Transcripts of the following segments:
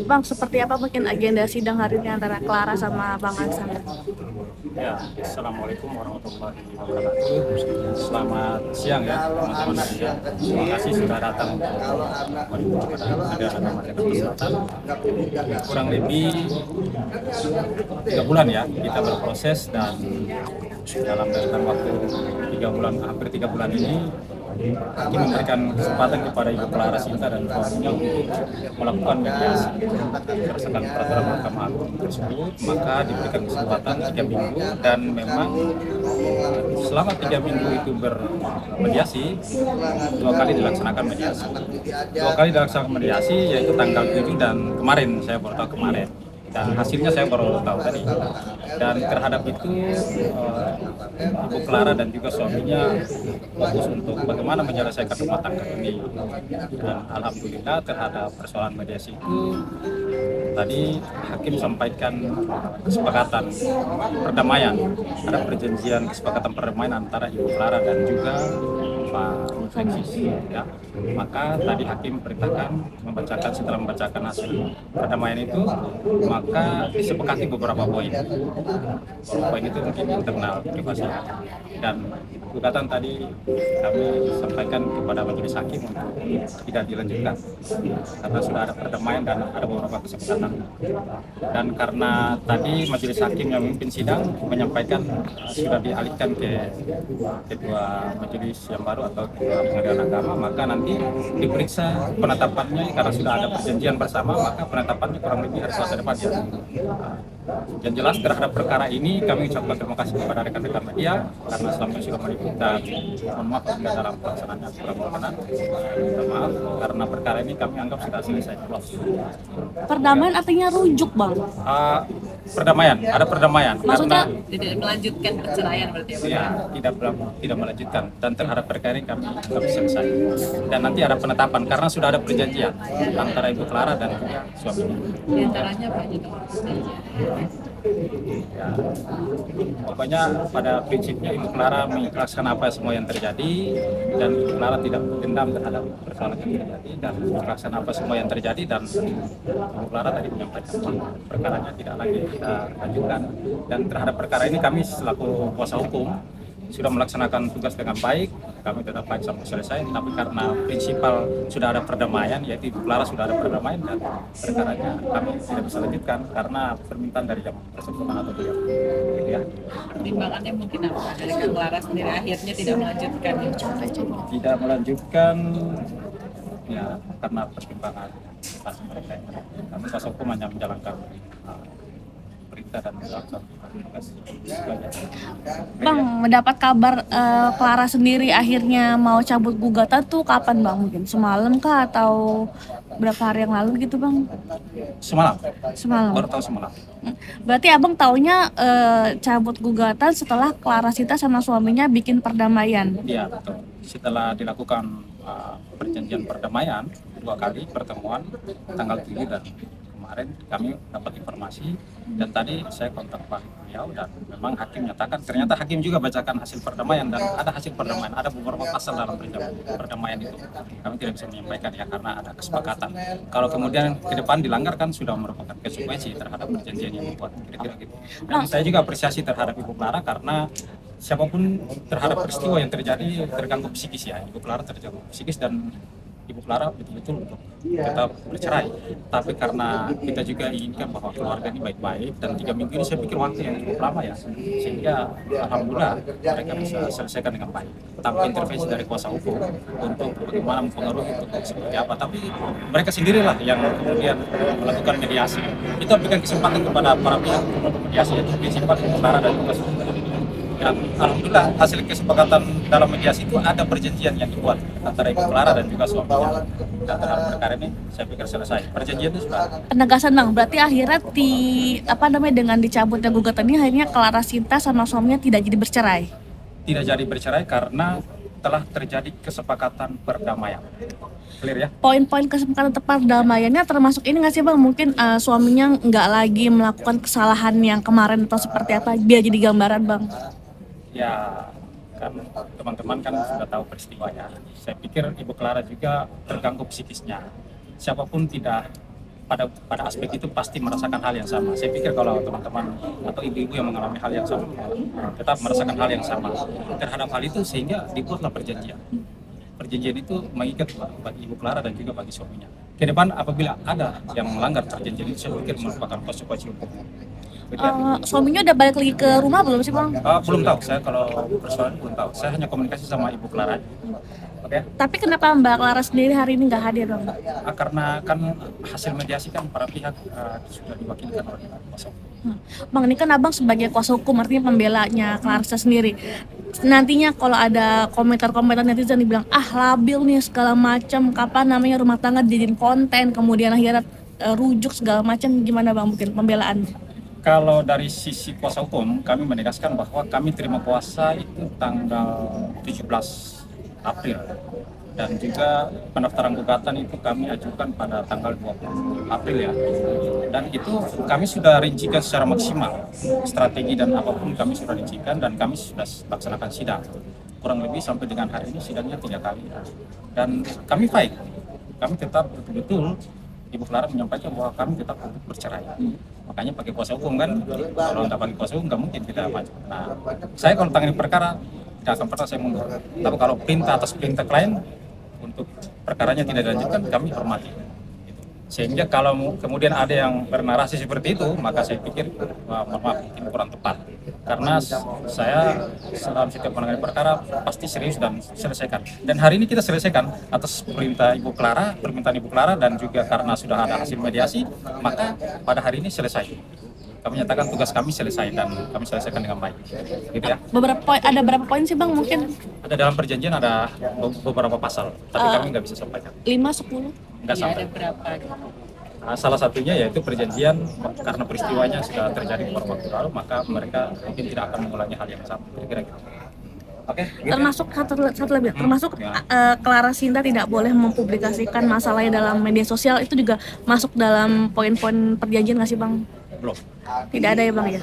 Bang, seperti apa mungkin agenda sidang hari ini antara Clara sama Bang Aksan? Ya, Assalamualaikum warahmatullahi wabarakatuh. Selamat siang ya teman-teman media. Terima kasih sudah datang untuk menuju kepada negara agama Jakarta Selatan. Kurang lebih 3 bulan ya kita berproses, dan dalam rentan waktu 3 bulan, hampir 3 bulan ini Hakim memberikan kesempatan kepada Ibu Clara Sinta dan suaminya untuk melakukan mediasi berdasarkan peraturan Mahkamah Agung tersebut. Maka diberikan kesempatan 3 minggu, dan memang selama 3 minggu itu bermediasi, 2 kali dilaksanakan mediasi. 2 kali dilaksanakan mediasi, yaitu tanggal 7 dan kemarin, saya baru tahu kemarin. Dan hasilnya saya baru tahu tadi. Dan terhadap itu Ibu Clara dan juga suaminya fokus untuk bagaimana menyelesaikan rumah tangga ini. Dan alhamdulillah terhadap persoalan mediasi itu tadi hakim sampaikan kesepakatan perdamaian, ada perjanjian kesepakatan perdamaian antara Ibu Clara dan juga Pak Alexis ya. Maka tadi hakim perintahkan membacakan, setelah membacakan hasil perdamaian itu, maka disepakati beberapa poin. Beberapa poin itu mungkin internal privasi, dan gugatan tadi kami sampaikan kepada majelis hakim untuk tidak dilanjutkan karena sudah ada perdamaian dan ada beberapa kesepakatan. Dan karena tadi majelis hakim yang memimpin sidang menyampaikan sudah dialihkan ke ketua majelis yang baru atau ketua pengadilan agama, maka nanti diperiksa penetapannya karena sudah ada perjanjian bersama, maka penetapannya kurang lebih hari Selasa depan ya. Yang jelas terhadap perkara ini kami ucapkan terima kasih kepada rekan-rekan media karena selama ini sudah meliput, dan mohon maaf apabila dalam pelaksanaannya kurang berkenan. Minta maaf karena perkara ini kami anggap sudah selesai. Perdamaian artinya rujuk, Bang. Uh, Perdamaian, ada perdamaian. Maksudnya Tidak melanjutkan perceraian berarti ya, Bang? Ya, tidak melanjutkan, dan terhadap perkara ini kami anggap selesai. Dan nanti ada penetapan karena sudah ada perjanjian antara Ibu Clara dan juga suaminya. Di antaranya apa aja tuh perjanjian? Ya, pokoknya pada prinsipnya Ibu Clara mengikhlaskan apa semua yang terjadi, dan Ibu Clara tidak dendam terhadap persoalan yang terjadi, dan mengikhlaskan apa semua yang terjadi. Dan Ibu Clara tadi menyampaikan bahwa perkaranya tidak lagi kita lanjutkan, dan terhadap perkara ini kami selaku kuasa hukum sudah melaksanakan tugas dengan baik. Kami tetap baik sampai selesai, tapi karena prinsipal sudah ada perdamaian, yaitu Ibu Clara sudah ada perdamaian, dan perkaranya kami tidak bisa lanjutkan karena permintaan dari yang bersangkutan atau beliau. Gitu ya. Pertimbangannya mungkin apa dari Kang Clara sendiri akhirnya tidak melanjutkan ya? Tidak melanjutkan ya karena pertimbangan privasi mereka. Kami kuasa hukum hanya menjalankan perintah dan melaksanakan tugas. Bang mendapat kabar Clara sendiri akhirnya mau cabut gugatan tuh kapan, Bang? Mungkin semalam kah atau berapa hari yang lalu gitu, Bang? Semalam, Semalam. baru tahu semalam. Berarti Abang taunya cabut gugatan setelah Clara Sita sama suaminya bikin perdamaian. Iya betul. Setelah dilakukan perjanjian perdamaian 2 kali pertemuan tanggal 7 dan kemarin, kami dapat informasi, dan tadi saya kontak Pak beliau, dan memang hakim menyatakan ternyata hakim juga bacakan hasil perdamaian, dan ada hasil perdamaian, ada beberapa pasal dalam perdamaian itu. Kami tidak bisa menyampaikan ya karena ada kesepakatan. Kalau kemudian ke depan dilanggar kan sudah merupakan konsekuensi terhadap perjanjian yang dibuat, kira-kira gitu. Dan saya juga apresiasi terhadap Ibu Clara karena siapapun terhadap peristiwa yang terjadi terganggu psikis ya. Ibu Clara terganggu psikis, dan Ibu Clara betul-betul untuk tetap bercerai. Tapi karena kita juga inginkan bahwa keluarga ini baik-baik, dan 3 minggu ini saya pikir waktu yang cukup lama ya, sehingga alhamdulillah mereka bisa selesaikan dengan baik tanpa intervensi dari kuasa hukum untuk bagaimana mempengaruhi untuk seperti apa. Tapi mereka sendirilah yang kemudian melakukan mediasi. Itu berikan kesempatan kepada para pihak untuk mediasi, yaitu prinsipal Ibu Clara dan juga suaminya. Dan alhamdulillah hasil kesepakatan dalam mediasi itu ada perjanjian yang dibuat antara Ibu Clara dan juga suaminya. Dan terhadap perkara ini saya pikir selesai. Perjanjian itu sudah ada. Penegasan, Bang, berarti akhirnya dengan dicabutnya gugatan ini akhirnya Clara Sinta sama suaminya tidak jadi bercerai. Tidak jadi bercerai karena telah terjadi kesepakatan perdamaian. Clear ya? Poin-poin kesepakatan perdamaiannya termasuk ini nggak sih, Bang? Mungkin suaminya nggak lagi melakukan kesalahan yang kemarin atau seperti apa? Biar jadi gambaran, Bang. Ya, kan teman-teman kan sudah tahu peristiwanya. Saya pikir Ibu Clara juga terganggu psikisnya. Siapapun tidak pada aspek itu pasti merasakan hal yang sama. Saya pikir kalau teman-teman atau ibu-ibu yang mengalami hal yang sama tetap merasakan hal yang sama terhadap hal itu, sehingga dibuatlah perjanjian. Perjanjian itu mengikat bagi Ibu Clara dan juga bagi suaminya. Ke depan apabila ada yang melanggar perjanjian itu, saya pikir merupakan konsekuensi hukum. Suaminya udah balik lagi ke rumah belum sih bang? Belum tahu, saya kalau persoalan belum tahu. Saya hanya komunikasi sama Ibu Clara. Oke. Tapi kenapa Mbak Clara sendiri hari ini nggak hadir bang? Karena kan hasil mediasi kan para pihak sudah diwakilkan oleh kuasa hukum. Bang, ini kan abang sebagai kuasa hukum, artinya pembelanya Clarissa sendiri. Nantinya kalau ada komentar-komentar netizen dibilang labil nih segala macam, kapan namanya rumah tangga dijadiin konten, kemudian akhirnya rujuk segala macam, gimana bang mungkin pembelaan? Kalau dari sisi kuasa hukum, kami menegaskan bahwa kami terima kuasa itu tanggal 17 April. Dan juga pendaftaran gugatan itu kami ajukan pada tanggal 20 April ya. Dan itu kami sudah rincikan secara maksimal. Strategi dan apapun kami sudah rincikan dan kami sudah laksanakan sidang. Kurang lebih sampai dengan hari ini sidangnya 3 kali. Dan kami fight. Kami tetap betul-betul, Ibu Clara menyampaikan bahwa kami tetap untuk bercerai. Makanya pakai kuasa hukum kan. Kalau nggak pakai kuasa hukum nggak mungkin kita maju. Nah, saya kalau tangani perkara tidak akan pernah saya mundur. Tapi kalau perintah atas perintah klien untuk perkaranya tidak dilanjutkan, kami hormati. Sehingga kalau kemudian ada yang bernarasi seperti itu, maka saya pikir mohon maaf, ini kurang tepat. Karena saya dalam setiap menangani perkara pasti serius dan selesaikan. Dan hari ini kita selesaikan atas perintah Ibu Clara, permintaan Ibu Clara, dan juga karena sudah ada hasil mediasi, maka pada hari ini selesai. Kami nyatakan tugas kami selesai dan kami selesaikan dengan baik. Gitu ya. Ada berapa poin sih bang mungkin? Ada dalam perjanjian ada beberapa pasal, tapi kami nggak bisa sampaikan. 5, 10? Nggak Ya, sampai. ada berapa? Salah satunya yaitu perjanjian karena peristiwanya sudah terjadi beberapa waktu lalu, maka mereka mungkin tidak akan mengulangi hal yang sama. Kira-kira gitu. Oke. Gitu. Termasuk satu lagi, termasuk Clara Sinta tidak boleh mempublikasikan masalahnya dalam media sosial, itu juga masuk dalam poin-poin perjanjian nggak sih bang? Belum. Tidak ada ya bang ya.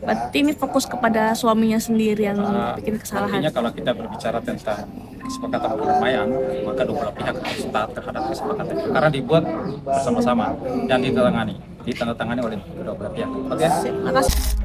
Berarti ini fokus kepada suaminya sendiri yang bikin kesalahan. Artinya kalau kita berbicara tentang kesepakatan perdamaian, maka dua belah pihak harus taat terhadap kesepakatan itu karena dibuat bersama-sama dan ditandatangani oleh kedua belah pihak. Oke. Terima kasih.